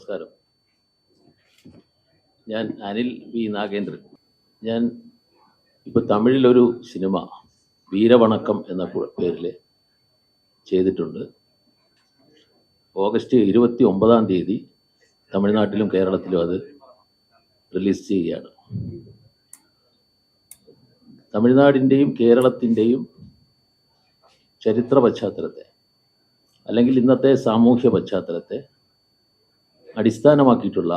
നമസ്കാരം. ഞാൻ അനിൽ വി നാഗേന്ദ്രൻ. ഞാൻ ഇപ്പോൾ തമിഴിലൊരു സിനിമ വീരവണക്കം എന്ന പേരിൽ ചെയ്തിട്ടുണ്ട്. ഓഗസ്റ്റ് 29 തമിഴ്നാട്ടിലും കേരളത്തിലും അത് റിലീസ് ചെയ്യുകയാണ്. തമിഴ്നാടിൻ്റെയും കേരളത്തിൻ്റെയും ചരിത്ര പശ്ചാത്തലത്തെ അല്ലെങ്കിൽ ഇന്നത്തെ സാമൂഹ്യ പശ്ചാത്തലത്തെ അടിസ്ഥാനമാക്കിയിട്ടുള്ള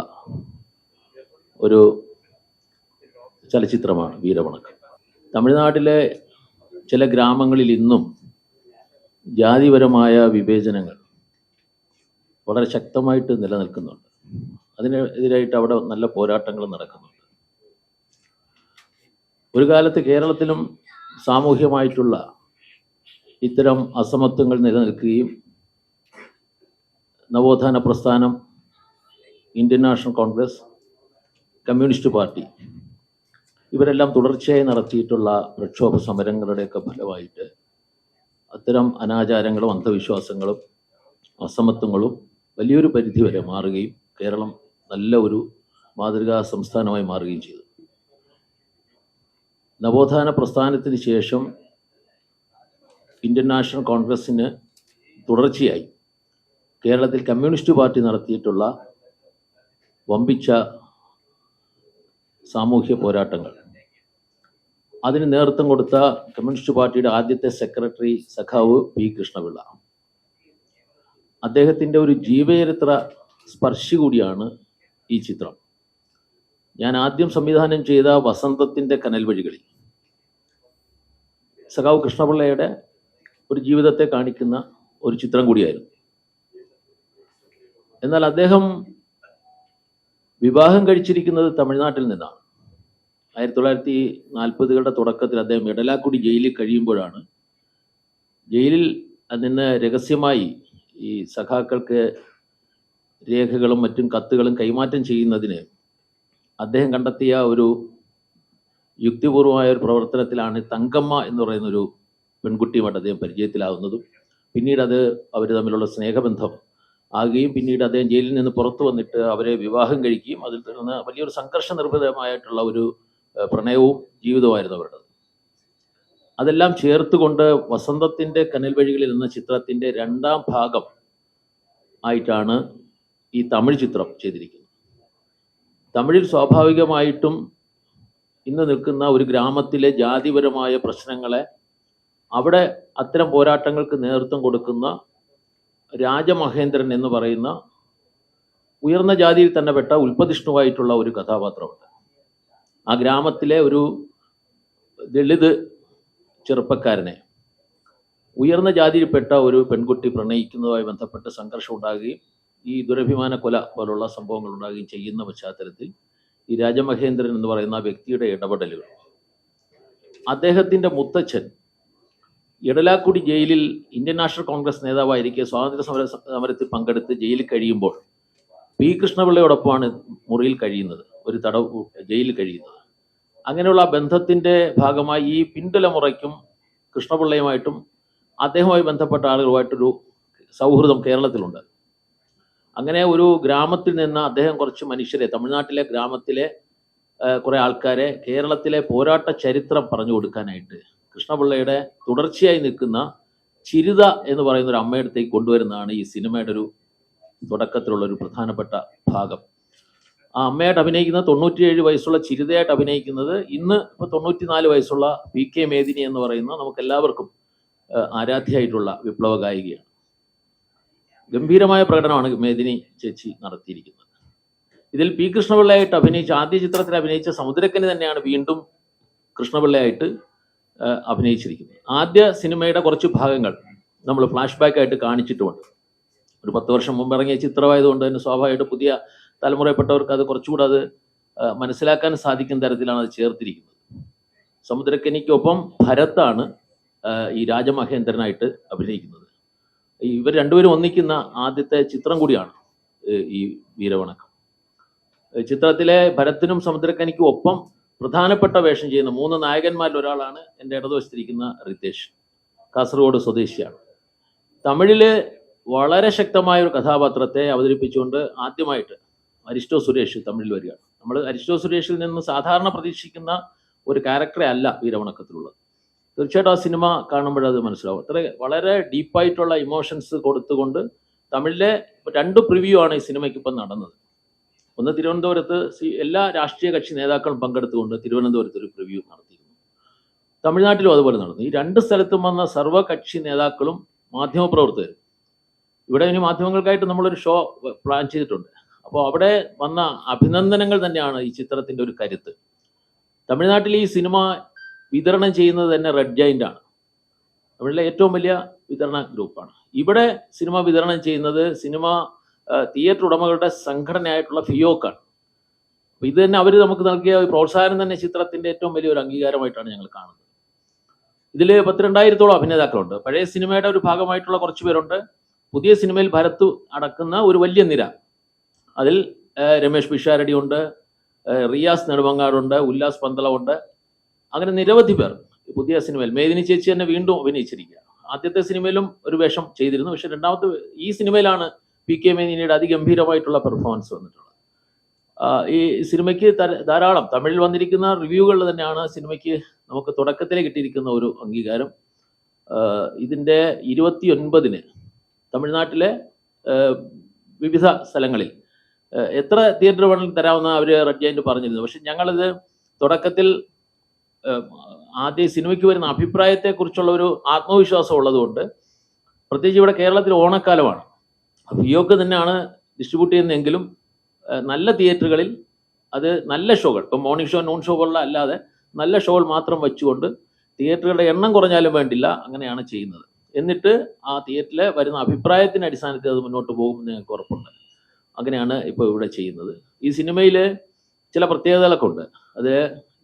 ഒരു ചലച്ചിത്രമാണ് വീരവണക്കം. തമിഴ്നാട്ടിലെ ചില ഗ്രാമങ്ങളിൽ ഇന്നും ജാതിപരമായ വിവേചനങ്ങൾ വളരെ ശക്തമായിട്ട് നിലനിൽക്കുന്നുണ്ട്. അതിനെതിരായിട്ട് അവിടെ നല്ല പോരാട്ടങ്ങൾ നടക്കുന്നുണ്ട്. ഒരു കാലത്ത് കേരളത്തിലും സാമൂഹ്യമായിട്ടുള്ള ഇത്തരം അസമത്വങ്ങൾ നിലനിൽക്കുകയും നവോത്ഥാന പ്രസ്ഥാനം, Indian national Congress, communist party ഇവരെല്ലാം തുടർച്ചയായി നടത്തിയിട്ടുള്ള പ്രക്ഷോഭ സമരങ്ങളുടെയൊക്കെ ഫലമായിട്ട് അത്തരം അനാചാരങ്ങളും അന്ധവിശ്വാസങ്ങളും അസമത്വങ്ങളും വലിയൊരു പരിധിവരെ മാറുകയും കേരളം നല്ല ഒരു മാതൃകാ സംസ്ഥാനമായി മാറുകയും ചെയ്തു. നവോത്ഥാന പ്രസ്ഥാനത്തിന് ശേഷം ഇന്ത്യൻ നാഷണൽ കോൺഗ്രസ്സിന് തുടർച്ചയായി കേരളത്തിൽ കമ്മ്യൂണിസ്റ്റ് പാർട്ടി നടത്തിയിട്ടുള്ള വമ്പിച്ച സാമൂഹ്യ പോരാട്ടങ്ങൾ, അതിന് നേതൃത്വം കൊടുത്ത കമ്മ്യൂണിസ്റ്റ് പാർട്ടിയുടെ ആദ്യത്തെ സെക്രട്ടറി സഖാവ് പി കൃഷ്ണപിള്ള, അദ്ദേഹത്തിൻ്റെ ഒരു ജീവചരിത്ര സ്പർശി കൂടിയാണ് ഈ ചിത്രം. ഞാൻ ആദ്യം സംവിധാനം ചെയ്ത വസന്തത്തിൻ്റെ കനൽ വഴികളിൽ സഖാവ് കൃഷ്ണപിള്ളയുടെ ഒരു ജീവിതത്തെ കാണിക്കുന്ന ഒരു ചിത്രം കൂടിയായിരുന്നു. എന്നാൽ അദ്ദേഹം വിവാഹം കഴിച്ചിരിക്കുന്നത് തമിഴ്നാട്ടിൽ നിന്നാണ്. 1940കളുടെ തുടക്കത്തിൽ അദ്ദേഹം ഇടലാക്കുടി ജയിലിൽ കഴിയുമ്പോഴാണ് ജയിലിൽ നിന്ന് രഹസ്യമായി ഈ സഖാക്കൾക്ക് രേഖകളും മറ്റും കത്തുകളും കൈമാറ്റം ചെയ്യുന്നതിന് അദ്ദേഹം കണ്ടെത്തിയ ഒരു യുക്തിപൂർവമായ ഒരു പ്രവർത്തനത്തിലാണ് തങ്കമ്മ എന്ന് പറയുന്നൊരു പെൺകുട്ടിയുമായിട്ട് അദ്ദേഹം പരിചയത്തിലാവുന്നതും പിന്നീട് അത് അവർ തമ്മിലുള്ള സ്നേഹബന്ധം ആകുകയും പിന്നീട് അദ്ദേഹം ജയിലിൽ നിന്ന് പുറത്തു വന്നിട്ട് അവരെ വിവാഹം കഴിക്കുകയും അതിൽ നിന്ന് വലിയൊരു സംഘർഷ നിർഭരമായിട്ടുള്ള ഒരു പ്രണയവും ജീവിതമായിരുന്നു അവരുടേത്. അതെല്ലാം ചേർത്തുകൊണ്ട് വസന്തത്തിൻ്റെ കനൽ വഴികളിൽ എന്ന ചിത്രത്തിൻ്റെ 2ാം ഭാഗം ആയിട്ടാണ് ഈ തമിഴ് ചിത്രം ചെയ്തിരിക്കുന്നത്. തമിഴിൽ സ്വാഭാവികമായിട്ടും ഇന്ന് നിൽക്കുന്ന ഒരു ഗ്രാമത്തിലെ ജാതിപരമായ പ്രശ്നങ്ങളെ അവിടെ അത്തരം പോരാട്ടങ്ങൾക്ക് നേതൃത്വം കൊടുക്കുന്ന രാജമഹേന്ദ്രൻ എന്ന് പറയുന്ന ഉയർന്ന ജാതിയിൽ തന്നെ പെട്ട ഉൽപ്പതിഷ്ണുവായിട്ടുള്ള ഒരു കഥാപാത്രമുണ്ട്. ആ ഗ്രാമത്തിലെ ഒരു ദളിത് ചെറുപ്പക്കാരനെ ഉയർന്ന ജാതിയിൽപ്പെട്ട ഒരു പെൺകുട്ടി പ്രണയിക്കുന്നതുമായി ബന്ധപ്പെട്ട് സംഘർഷം ഉണ്ടാകുകയും ഈ ദുരഭിമാന കൊല പോലുള്ള സംഭവങ്ങൾ ഉണ്ടാകുകയും ചെയ്യുന്ന പശ്ചാത്തലത്തിൽ ഈ രാജമഹേന്ദ്രൻ എന്ന് പറയുന്ന വ്യക്തിയുടെ ഇടപെടലുകൾ, അദ്ദേഹത്തിൻ്റെ മുത്തച്ഛൻ ഇടലാക്കുടി ജയിലിൽ ഇന്ത്യൻ നാഷണൽ കോൺഗ്രസ് നേതാവായിരിക്കെ സ്വാതന്ത്ര്യ സമരത്തിൽ പങ്കെടുത്ത് ജയിലിൽ കഴിയുമ്പോൾ പി കൃഷ്ണപിള്ളയോടൊപ്പമാണ് മുറിയിൽ കഴിയുന്നത്, ഒരു തടവ് ജയിലിൽ കഴിയുന്നത്. അങ്ങനെയുള്ള ആ ബന്ധത്തിൻ്റെ ഭാഗമായി ഈ പിൻതലമുറയ്ക്കും കൃഷ്ണപിള്ളയുമായിട്ടും അദ്ദേഹവുമായി ബന്ധപ്പെട്ട ആളുകളുമായിട്ടൊരു സൗഹൃദം കേരളത്തിലുണ്ട്. അങ്ങനെ ഒരു ഗ്രാമത്തിൽ നിന്ന് അദ്ദേഹം കുറച്ച് മനുഷ്യരെ, തമിഴ്നാട്ടിലെ ഗ്രാമത്തിലെ കുറേ ആൾക്കാരെ കേരളത്തിലെ പോരാട്ട ചരിത്രം പറഞ്ഞു കൊടുക്കാനായിട്ട് കൃഷ്ണപിള്ളയുടെ തുടർച്ചയായി നിൽക്കുന്ന ചിരിത എന്ന് പറയുന്ന ഒരു അമ്മയടുത്തേക്ക് കൊണ്ടുവരുന്നതാണ് ഈ സിനിമയുടെ ഒരു തുടക്കത്തിലുള്ള ഒരു പ്രധാനപ്പെട്ട ഭാഗം. ആ അമ്മയായിട്ട് അഭിനയിക്കുന്നത് 97 വയസ്സുള്ള ചിരിതയായിട്ട് അഭിനയിക്കുന്നത് ഇന്ന് ഇപ്പോൾ 94 വയസ്സുള്ള PK മേദിനി എന്ന് പറയുന്ന നമുക്കെല്ലാവർക്കും ആരാധ്യയായിട്ടുള്ള വിപ്ലവ ഗായികയാണ്. ഗംഭീരമായ പ്രകടനമാണ് മേദിനി ചേച്ചി നടത്തിയിരിക്കുന്നത്. ഇതിൽ പി കൃഷ്ണപിള്ളയായിട്ട് അഭിനയിച്ച ആദ്യ ചിത്രത്തിൽ അഭിനയിച്ച സമുദ്രക്കനി തന്നെയാണ് വീണ്ടും കൃഷ്ണപിള്ളയായിട്ട് അഭിനയിച്ചിരിക്കുന്നത്. ആദ്യ സിനിമയുടെ കുറച്ച് ഭാഗങ്ങൾ നമ്മൾ ഫ്ലാഷ് ബാക്ക് ആയിട്ട് കാണിച്ചിട്ടുമുണ്ട്. ഒരു 10 വർഷം മുമ്പ് ഇറങ്ങിയ ചിത്രമായതുകൊണ്ട് തന്നെ സ്വാഭാവികമായിട്ട് പുതിയ തലമുറയിൽപ്പെട്ടവർക്ക് അത് കുറച്ചുകൂടെ അത് മനസ്സിലാക്കാൻ സാധിക്കുന്ന തരത്തിലാണ് അത് ചേർത്തിരിക്കുന്നത്. സമുദ്രക്കനിക്കൊപ്പം ഭരത്താണ് ഈ രാജമഹേന്ദ്രനായിട്ട് അഭിനയിക്കുന്നത്. ഇവർ രണ്ടുപേരും ഒന്നിക്കുന്ന ആദ്യത്തെ ചിത്രം കൂടിയാണ് ഈ വീരവണക്കം. ചിത്രത്തിലെ ഭരത്തിനും സമുദ്രക്കനിക്കും ഒപ്പം പ്രധാനപ്പെട്ട വേഷം ചെയ്യുന്ന 3 നായകന്മാരിൽ ഒരാളാണ് എൻ്റെ ഇടതുവശത്തിരിക്കുന്ന റിതേഷ്. കാസർഗോഡ് സ്വദേശിയാണ്. തമിഴില് വളരെ ശക്തമായ ഒരു കഥാപാത്രത്തെ അവതരിപ്പിച്ചുകൊണ്ട് ആദ്യമായിട്ട് അരിസ്റ്റോ സുരേഷ് തമിഴിൽ വരികയാണ്. നമ്മൾ അരിസ്റ്റോ സുരേഷിൽ നിന്ന് സാധാരണ പ്രതീക്ഷിക്കുന്ന ഒരു ക്യാരക്ടറെ അല്ല വീരവണക്കത്തിലുള്ളത്. തീർച്ചയായിട്ടും ആ സിനിമ കാണുമ്പോഴത് മനസ്സിലാവും. അത്ര വളരെ ഡീപ്പായിട്ടുള്ള ഇമോഷൻസ് കൊടുത്തുകൊണ്ട് തമിഴിലെ 2 പ്രിവ്യൂ ആണ് ഈ സിനിമയ്ക്ക് ഇപ്പം നടന്നത്. ഒന്ന് തിരുവനന്തപുരത്ത് എല്ലാ രാഷ്ട്രീയ കക്ഷി നേതാക്കളും പങ്കെടുത്തുകൊണ്ട് തിരുവനന്തപുരത്ത് ഒരു പ്രിവ്യൂ നടത്തിയിരുന്നു. തമിഴ്നാട്ടിലും അതുപോലെ നടന്നു. ഈ 2 സ്ഥലത്തും വന്ന സർവ്വകക്ഷി നേതാക്കളും മാധ്യമപ്രവർത്തകരും. ഇവിടെ ഇനി മാധ്യമങ്ങൾക്കായിട്ട് നമ്മളൊരു ഷോ പ്ലാൻ ചെയ്തിട്ടുണ്ട്. അപ്പോൾ അവിടെ വന്ന അഭിനന്ദനങ്ങൾ തന്നെയാണ് ഈ ചിത്രത്തിൻ്റെ ഒരു കരുത്ത്. തമിഴ്നാട്ടിൽ ഈ സിനിമ വിതരണം ചെയ്യുന്നത് തന്നെ റെഡ് ജയൻ്റ് ആണ്. തമിഴിലെ ഏറ്റവും വലിയ വിതരണ ഗ്രൂപ്പാണ്. ഇവിടെ സിനിമ വിതരണം ചെയ്യുന്നത് തിയേറ്റർ ഉടമകളുടെ സംഘടനയായിട്ടുള്ള ഫിയോക്കാണ്. അപ്പോൾ ഇത് തന്നെ അവർ നമുക്ക് നൽകിയ പ്രോത്സാഹനം തന്നെ ചിത്രത്തിൻ്റെ ഏറ്റവും വലിയൊരു അംഗീകാരമായിട്ടാണ് ഞങ്ങൾ കാണുന്നത്. ഇതിൽ 12,000-ഓളം അഭിനേതാക്കളുണ്ട്. പഴയ സിനിമയുടെ ഒരു ഭാഗമായിട്ടുള്ള കുറച്ച് പേരുണ്ട്. പുതിയ സിനിമയിൽ ഭരത് അടക്കുന്ന ഒരു വലിയ നിര. അതിൽ രമേഷ് പിഷാരടി ഉണ്ട്, റിയാസ് നെടുമങ്ങാടുണ്ട്, ഉല്ലാസ് പന്തളമുണ്ട്, അങ്ങനെ നിരവധി പേർ പുതിയ സിനിമയിൽ. മേദിനി ചേച്ചി തന്നെ വീണ്ടും അഭിനയിച്ചിരിക്കുക. ആദ്യത്തെ സിനിമയിലും ഒരു വേഷം ചെയ്തിരുന്നു, പക്ഷെ രണ്ടാമത്തെ ഈ സിനിമയിലാണ് PK മേദിനിയുടെ അതിഗംഭീരമായിട്ടുള്ള പെർഫോമൻസ് വന്നിട്ടുള്ളത്. ഈ സിനിമയ്ക്ക് ധാരാളം തമിഴിൽ വന്നിരിക്കുന്ന റിവ്യൂകളിൽ തന്നെയാണ് സിനിമയ്ക്ക് നമുക്ക് തുടക്കത്തിലേ കിട്ടിയിരിക്കുന്ന ഒരു അംഗീകാരം. ഇതിൻ്റെ 29-ന് തമിഴ്നാട്ടിലെ വിവിധ സ്ഥലങ്ങളിൽ എത്ര തിയേറ്റർ വേണമെങ്കിലും തരാമെന്ന് അവർ റെഡ് ജയൻ്റ് പറഞ്ഞിരുന്നു. പക്ഷെ ഞങ്ങളിത് തുടക്കത്തിൽ ആദ്യം സിനിമയ്ക്ക് വരുന്ന അഭിപ്രായത്തെക്കുറിച്ചുള്ള ഒരു ആത്മവിശ്വാസം ഉള്ളതുകൊണ്ട്, പ്രത്യേകിച്ച് ഇവിടെ കേരളത്തിൽ ഓണക്കാലമാണ്, ഫിയോക്ക് തന്നെയാണ് ഡിസ്ട്രിബ്യൂട്ട് ചെയ്യുന്നതെങ്കിലും നല്ല തിയേറ്ററുകളിൽ അത് നല്ല ഷോകൾ, ഇപ്പം മോർണിംഗ് ഷോ നോൺ ഷോ പോലുള്ള അല്ലാതെ നല്ല ഷോകൾ മാത്രം വെച്ചുകൊണ്ട് തിയേറ്ററുകളുടെ എണ്ണം കുറഞ്ഞാലും വേണ്ടില്ല, അങ്ങനെയാണ് ചെയ്യുന്നത്. എന്നിട്ട് ആ തിയേറ്ററിൽ വരുന്ന അഭിപ്രായത്തിൻ്റെ അടിസ്ഥാനത്തിൽ അത് മുന്നോട്ട് പോകുമെന്ന് ഞങ്ങൾക്ക് ഉറപ്പുണ്ട്. അങ്ങനെയാണ് ഇപ്പോൾ ഇവിടെ ചെയ്യുന്നത്. ഈ സിനിമയിൽ ചില പ്രത്യേകതകളൊക്കെ ഉണ്ട്. അത്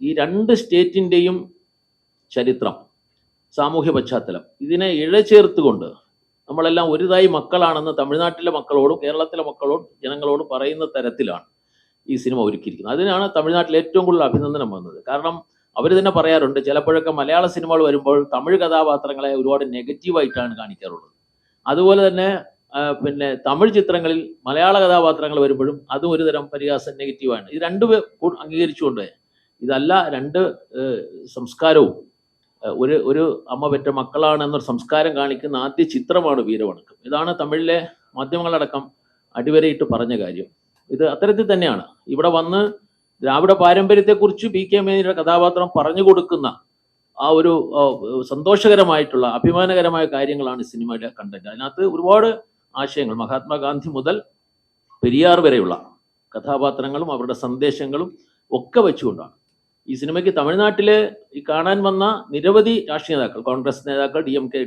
ഈ 2 സ്റ്റേറ്റിൻ്റെയും ചരിത്രം, സാമൂഹ്യ പശ്ചാത്തലം ഇതിനെ ഇഴചേർത്തുകൊണ്ട് നമ്മളെല്ലാം ഒരുതായി മക്കളാണെന്ന് തമിഴ്നാട്ടിലെ മക്കളോടും കേരളത്തിലെ മക്കളോടും ജനങ്ങളോടും പറയുന്ന തരത്തിലാണ് ഈ സിനിമ ഒരുക്കിയിരിക്കുന്നത്. അതിനാണ് തമിഴ്നാട്ടിൽ ഏറ്റവും കൂടുതൽ അഭിനന്ദനം വന്നത്. കാരണം അവർ തന്നെ പറയാറുണ്ട്, ചിലപ്പോഴൊക്കെ മലയാള സിനിമകൾ വരുമ്പോൾ തമിഴ് കഥാപാത്രങ്ങളെ ഒരുപാട് നെഗറ്റീവായിട്ടാണ് കാണിക്കാറുള്ളത്. അതുപോലെ തന്നെ പിന്നെ തമിഴ് ചിത്രങ്ങളിൽ മലയാള കഥാപാത്രങ്ങൾ വരുമ്പോഴും അതും ഒരുതരം പരിഹാസം നെഗറ്റീവാണ്. ഇത് 2 അംഗീകരിച്ചുകൊണ്ട് ഇതല്ല, 2 സംസ്കാരവും ഒരു അമ്മ പെറ്റ മക്കളാണെന്നൊരു സംസ്കാരം കാണിക്കുന്ന ആദ്യ ചിത്രമാണ് വീരവണക്കം. ഇതാണ് തമിഴിലെ മാധ്യമങ്ങളടക്കം അടിവരയിട്ട് പറഞ്ഞ കാര്യം. ഇത് അത്തരത്തിൽ തന്നെയാണ് ഇവിടെ വന്ന് ദ്രാവിഡ പാരമ്പര്യത്തെക്കുറിച്ച് PK മേദിനിയുടെ കഥാപാത്രം പറഞ്ഞു കൊടുക്കുന്ന ആ ഒരു സന്തോഷകരമായിട്ടുള്ള അഭിമാനകരമായ കാര്യങ്ങളാണ് സിനിമയുടെ കണ്ടന്റ്. അതിനകത്ത് ഒരുപാട് ആശയങ്ങൾ, മഹാത്മാഗാന്ധി മുതൽ പെരിയാർ വരെയുള്ള കഥാപാത്രങ്ങളും അവരുടെ സന്ദേശങ്ങളും ഒക്കെ വെച്ചുകൊണ്ടാണ് ഈ സിനിമയ്ക്ക് തമിഴ്നാട്ടിൽ ഈ കാണാൻ വന്ന നിരവധി രാഷ്ട്രീയ നേതാക്കൾ, കോൺഗ്രസ് നേതാക്കൾ,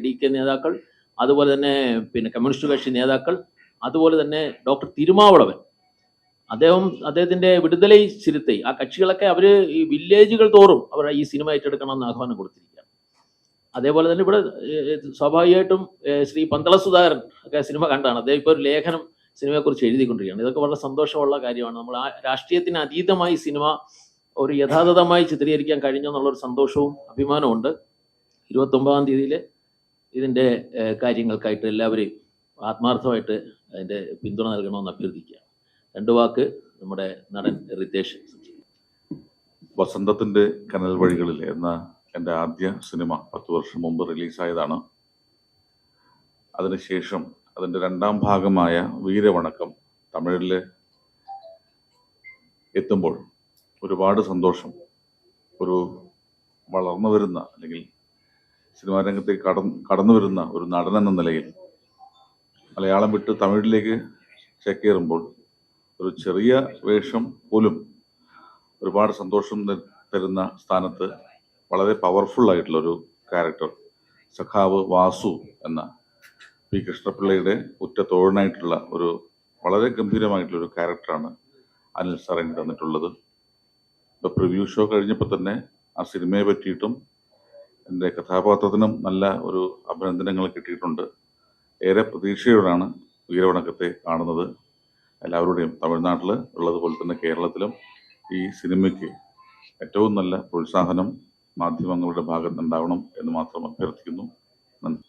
DK നേതാക്കൾ, അതുപോലെ തന്നെ പിന്നെ കമ്മ്യൂണിസ്റ്റ് കക്ഷി നേതാക്കൾ, അതുപോലെ തന്നെ ഡോക്ടർ തിരുമാവളവൻ, അദ്ദേഹത്തിൻ്റെ വിടുതലൈ ചിരുത്തൈ, ആ കക്ഷികളൊക്കെ അവർ ഈ വില്ലേജുകൾ തോറും അവർ ഈ സിനിമ ഏറ്റെടുക്കണമെന്ന് ആഹ്വാനം കൊടുത്തിരിക്കുകയാണ്. അതേപോലെ തന്നെ ഇവിടെ സ്വാഭാവികമായിട്ടും ശ്രീ പന്തള സുധാകരൻ ഒക്കെ സിനിമ കണ്ടാണ്. അദ്ദേഹം ഇപ്പോൾ ഒരു ലേഖനം സിനിമയെക്കുറിച്ച് എഴുതിക്കൊണ്ടിരിക്കുകയാണ്. ഇതൊക്കെ വളരെ സന്തോഷമുള്ള കാര്യമാണ്. നമ്മൾ ആ രാഷ്ട്രീയത്തിന് അതീതമായി സിനിമ ഒരു യഥാർത്ഥമായി ചിത്രീകരിക്കാൻ കഴിഞ്ഞു എന്നുള്ളൊരു സന്തോഷവും അഭിമാനവും ഉണ്ട്. 29-ാം തീയതിയിൽ ഇതിൻ്റെ കാര്യങ്ങൾക്കായിട്ട് എല്ലാവരെയും ആത്മാർത്ഥമായിട്ട് അതിൻ്റെ പിന്തുണ നൽകണമെന്ന് അഭ്യർത്ഥിക്കുക. 2 വാക്ക് നമ്മുടെ നടൻ റിതേഷ്. വസന്തത്തിൻ്റെ കനൽ വഴികളിൽ എന്ന എൻ്റെ ആദ്യ സിനിമ 10 വർഷം മുമ്പ് റിലീസായതാണ്. അതിനുശേഷം അതിൻ്റെ 2ാം ഭാഗമായ വീരവണക്കം തമിഴിൽ എത്തുമ്പോൾ ഒരുപാട് സന്തോഷം. ഒരു വളർന്നു വരുന്ന അല്ലെങ്കിൽ സിനിമാ രംഗത്തേക്ക് കടന്നു വരുന്ന ഒരു നടൻ എന്ന നിലയിൽ മലയാളം വിട്ട് തമിഴിലേക്ക് ചേക്കേറുമ്പോൾ ഒരു ചെറിയ വേഷം പോലും ഒരുപാട് സന്തോഷം തരുന്ന സ്ഥാനത്ത് വളരെ പവർഫുൾ ആയിട്ടുള്ളൊരു ക്യാരക്ടർ, സഖാവ് വാസു എന്ന P. കൃഷ്ണപിള്ളയുടെ ഉറ്റ തോഴനായിട്ടുള്ള ഒരു വളരെ ഗംഭീരമായിട്ടുള്ളൊരു ക്യാരക്ടറാണ് അനിൽ സാർ എനിക്ക് തന്നിട്ടുള്ളത്. ഇപ്പോൾ പ്രിവ്യൂ ഷോ കഴിഞ്ഞപ്പോൾ തന്നെ ആ സിനിമയെ പറ്റിയിട്ടും എൻ്റെ കഥാപാത്രത്തിനും നല്ല ഒരു അഭിനന്ദനങ്ങൾ കിട്ടിയിട്ടുണ്ട്. ഏറെ പ്രതീക്ഷയോടാണ് വീരവണക്കത്തെ കാണുന്നത്. എല്ലാവരുടെയും തമിഴ്നാട്ടിൽ ഉള്ളതുപോലെ തന്നെ കേരളത്തിലും ഈ സിനിമയ്ക്ക് ഏറ്റവും നല്ല പ്രോത്സാഹനം മാധ്യമങ്ങളുടെ ഭാഗത്തുനിന്നുണ്ടാവണം എന്ന് മാത്രം അഭ്യർത്ഥിക്കുന്നു. നന്ദി.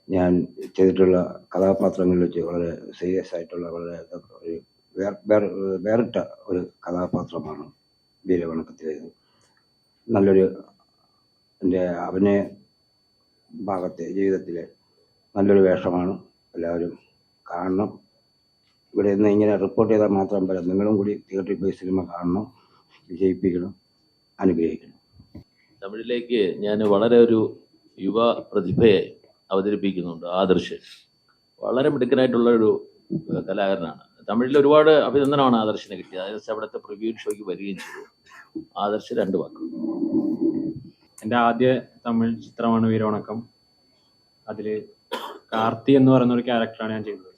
ഞാൻ ചെയ്തിട്ടുള്ള കഥാപാത്രങ്ങളിൽ വെച്ച് വളരെ സീരിയസ് ആയിട്ടുള്ള വളരെ ഒരു വേറിട്ട ഒരു കഥാപാത്രമാണ് വീരവണക്കത്തിലേത്. നല്ലൊരു എൻ്റെ അഭിനയ ഭാഗത്തെ ജീവിതത്തിലെ നല്ലൊരു വേഷമാണ്. എല്ലാവരും കാണണം. ഇവിടെ നിന്ന് ഇങ്ങനെ റിപ്പോർട്ട് ചെയ്താൽ മാത്രം പോരാ, നിങ്ങളും കൂടി തിയേറ്ററിൽ പോയി സിനിമ കാണണം, വിജയിപ്പിക്കണം, അനുഗ്രഹിക്കണം. തമിഴിലേക്ക് ഞാൻ വളരെ ഒരു യുവ പ്രതിഭയെ അവതരിപ്പിക്കുന്നുണ്ട്. ആദർശ് വളരെ മിടുക്കനായിട്ടുള്ള ഒരു കലാകാരനാണ്. തമിഴിൽ ഒരുപാട് അഭിനന്ദനമാണ് ആദർശിനെ കിട്ടിയത്. ആദർശ് അവിടുത്തെ പ്രിവ്യൂ ഷോയ്ക്ക് വരികയും ചെയ്തു. ആദർശ് 2 വാക്ക്. എൻ്റെ ആദ്യ തമിഴ് ചിത്രമാണ് വീരവണക്കം. അതിൽ കാർത്തി എന്ന് പറയുന്ന ഒരു ക്യാരക്ടറാണ് ഞാൻ ചെയ്തത്.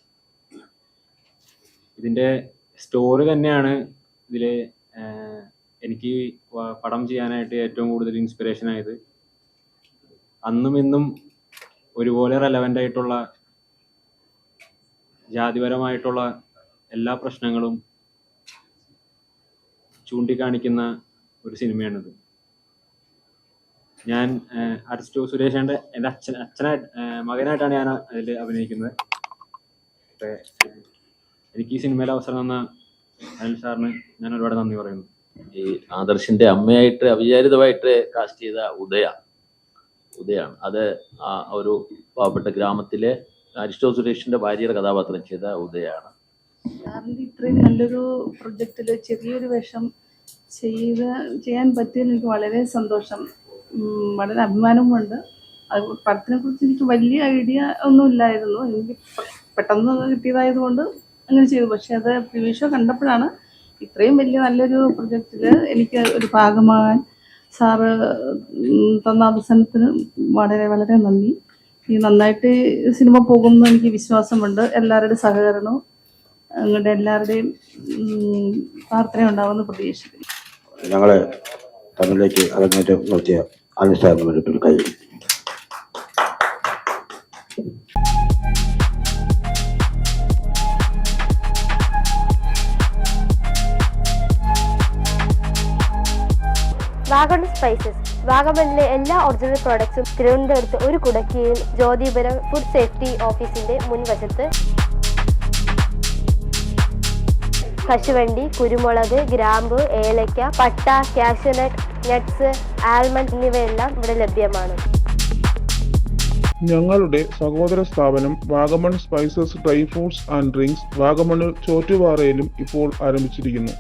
ഇതിൻ്റെ സ്റ്റോറി തന്നെയാണ് ഇതിൽ എനിക്ക് പടം ചെയ്യാനായിട്ട് ഏറ്റവും കൂടുതൽ ഇൻസ്പിറേഷൻ ആയത്. അന്നും ഇന്നും ഒരുപോലെ റെലവൻ്റ് ആയിട്ടുള്ള ജാതിപരമായിട്ടുള്ള എല്ലാ പ്രശ്നങ്ങളും ചൂണ്ടിക്കാണിക്കുന്ന ഒരു സിനിമയാണിത്. ഞാൻ അരിസ്റ്റോ സുരേഷൻ്റെ എൻ്റെ മകനായിട്ടാണ് ഞാൻ അതിൽ അഭിനയിക്കുന്നത്. എനിക്ക് ഈ സിനിമയിൽ അവസരം തന്ന അനിൽ സാറിന് ഞാൻ ഒരുപാട് നന്ദി പറയുന്നു. ഈ ആദർശിന്റെ അമ്മയായിട്ട് അവിചാരിതമായിട്ട് കാസ്റ്റ് ചെയ്ത ഉദയാണ്. അത് ആ ഒരു പാവപ്പെട്ട ഗ്രാമത്തിലെ അരിസ്റ്റോ സുരേഷിന്റെ ഭാര്യയുടെ കഥാപാത്രം ചെയ്ത ഉദയാണ്. സാറിൻ്റെ ഇത്രയും നല്ലൊരു പ്രൊജക്റ്റിൽ ചെറിയൊരു വേഷം ചെയ്യാൻ പറ്റിയതിൽ എനിക്ക് വളരെ സന്തോഷം, വളരെ അഭിമാനവുമുണ്ട്. അത് പടത്തിനെ കുറിച്ച് എനിക്ക് വലിയ ഐഡിയ ഒന്നും ഇല്ലായിരുന്നു. എനിക്ക് പെട്ടെന്ന് കിട്ടിയതായതുകൊണ്ട് അങ്ങനെ ചെയ്തു. പക്ഷെ അത് പ്രിവ്യൂ ഷോ കണ്ടപ്പോഴാണ് ഇത്രയും വലിയ നല്ലൊരു പ്രൊജക്റ്റിൽ എനിക്ക് ഒരു ഭാഗമാകാൻ സാറ് തന്ന അവസരത്തിന് വളരെ വളരെ നന്ദി. ഈ നന്നായിട്ട് സിനിമ പോകുമെന്ന് എനിക്ക് വിശ്വാസമുണ്ട്. എല്ലാവരുടെയും സഹകരണവും നിങ്ങളുടെ എല്ലാവരുടെയും പ്രാർത്ഥന ഉണ്ടാവുമെന്ന് പ്രതീക്ഷിക്കുന്നു. ഞങ്ങളെ തമിഴിലേക്ക് അരങ്ങേറ്റം നടത്തിയ അനിൽ സാറിന് വേണ്ടിയിട്ടൊരു കൈ. വാഗമൺ സ്പൈസസ്. വാഗമണിലെ എല്ലാ ഒറിജിനൽ പ്രോഡക്ട്സും തിരുവനന്തപുരത്ത് ഒരു കുടക്കീഴിൽ ജ്യോതിപുരം ഫുഡ് സേഫ്റ്റി ഓഫീസിന്റെ മുൻവശത്ത്. കശുവണ്ടി, കുരുമുളക്, ഗ്രാമ്പു, ഏലക്ക, പട്ട, കാഷ്യൂനട്ട്, നട്ട്സ്, ആൽമണ്ട് എന്നിവയെല്ലാം ഇവിടെ ലഭ്യമാണ്. ഞങ്ങളുടെ സഹോദര സ്ഥാപനം Vagamon spices dry fruits and drinks വാഗമണിൽ ചോറ്റുപാറയിലും ഇപ്പോൾ ആരംഭിച്ചിരിക്കുന്നു.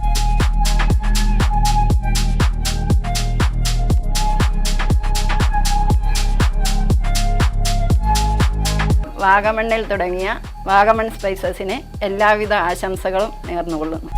വാഗമണ്ണിൽ തുടങ്ങിയ വാഗമൺ സ്പൈസസിന് എല്ലാവിധ ആശംസകളും നേർന്നുകൊള്ളുന്നു.